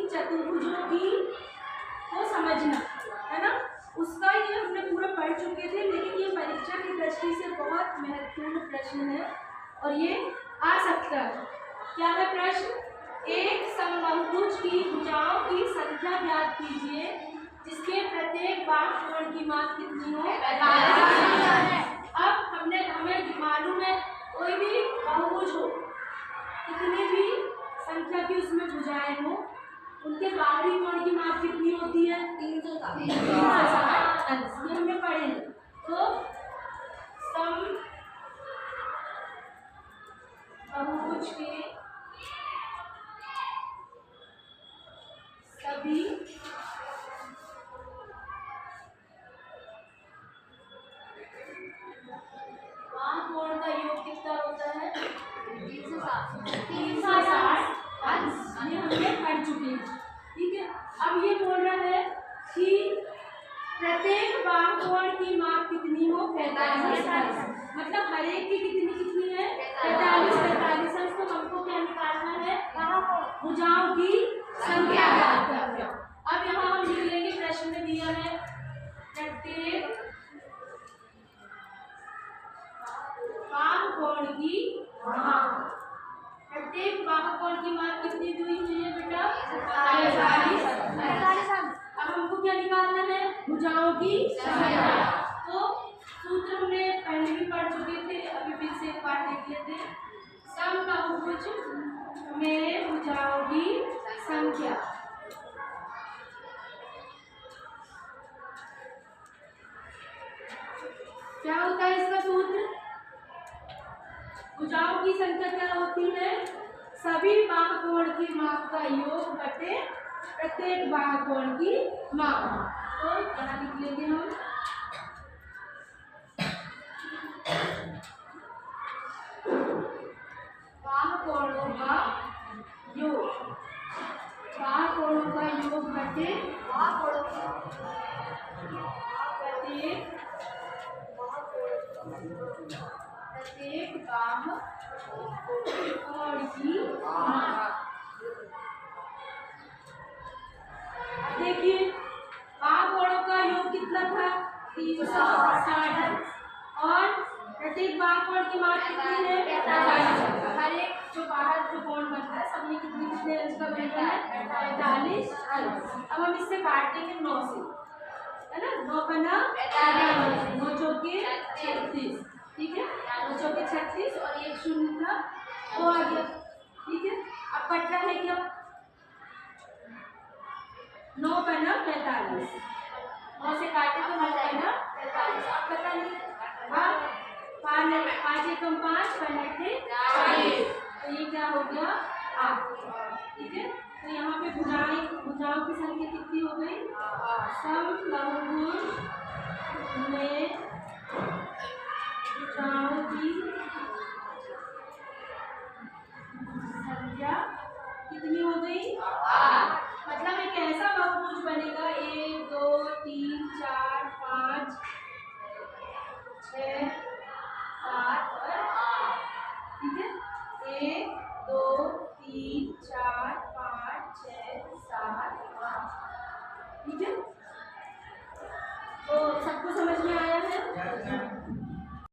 चतुर्भुजों की को समझना, है ना, उसका ये हमने पूरा पढ़ चुके थे, लेकिन ये परीक्षा की दृष्टि से बहुत महत्वपूर्ण प्रश्न है और ये आ सकता है। क्या है प्रश्न? एक समबाहुभुज की भुजाओं की संख्या ज्ञात कीजिए जिसके प्रत्येक बाहुकोण की माप कितनी हो? 45। अब हमें मालूम है कोई भी बहुभुज हो, कितनी भी संख्या की उसमें भुजाएं हो, उनके बाहरी कोण की माप कितनी होती है? 360। ये हमने पढ़े हैं। तो समबाहुभुज के सभी कोण का योग कितना होता है? 360 अंश। ये हमने पढ़ चुके हैं, ठीक है। अब ये बोल रहा है कि प्रत्येक बाहुकोण की माप कितनी हो? 45। मतलब हर एक की कितनी है? 45। तो हमको क्या निकालना है? भुजाओं की संख्या। अब यहाँ हम लिख लेंगे, प्रश्न में दिया है प्रत्येक बाहुकोण की माप। प्रत्येक बाहुकोण की माप कितनी हुई है बेटा? 45। अब हमको क्या निकालना है? भुजाओं की संख्या। तो सूत्र हमने पहले भी पढ़ चुके थे, अभी फिर से एक बार देख लेते हैं। समबाहुभुज में भुजाओं की संख्या क्या होता है? इसका सूत्र भुजाओं की संख्या क्या होती है? सभी बाहुकोण की माप का योग बटे प्रत्येक बाहुकोण की माप। तो यहाँ लिख लेंगे हम बाहुकोणों का योग, बाहुकोणों का योग बटे प्रत्येक बाहुकोण की माप। देखिए बाहुकोणों का योग कितना था? 360 और प्रत्येक बाहुकोण की माप कितनी है? 45। हर एक जो बाहर जो कोण बनता है सब में कितने अंश का बनता है? 45 अंश। अब हम इससे काट देंगे 9 से, है ना, 9 का 45, 9 चौके 36, ठीक है, 9 चौके 36 और एक शून्य था वो आ गया, ठीक है। अब कट रहा है क्या? 9 का 45, 9 से काटे तो 9 का 45। अब पता नहीं, अब 5 एकम 5 5 40, तो ये क्या हो गया? 8, ठीक है। तो यहाँ पे भुजाओं की संख्या कितनी हो गई? समबाहुभुज में भुजाओं की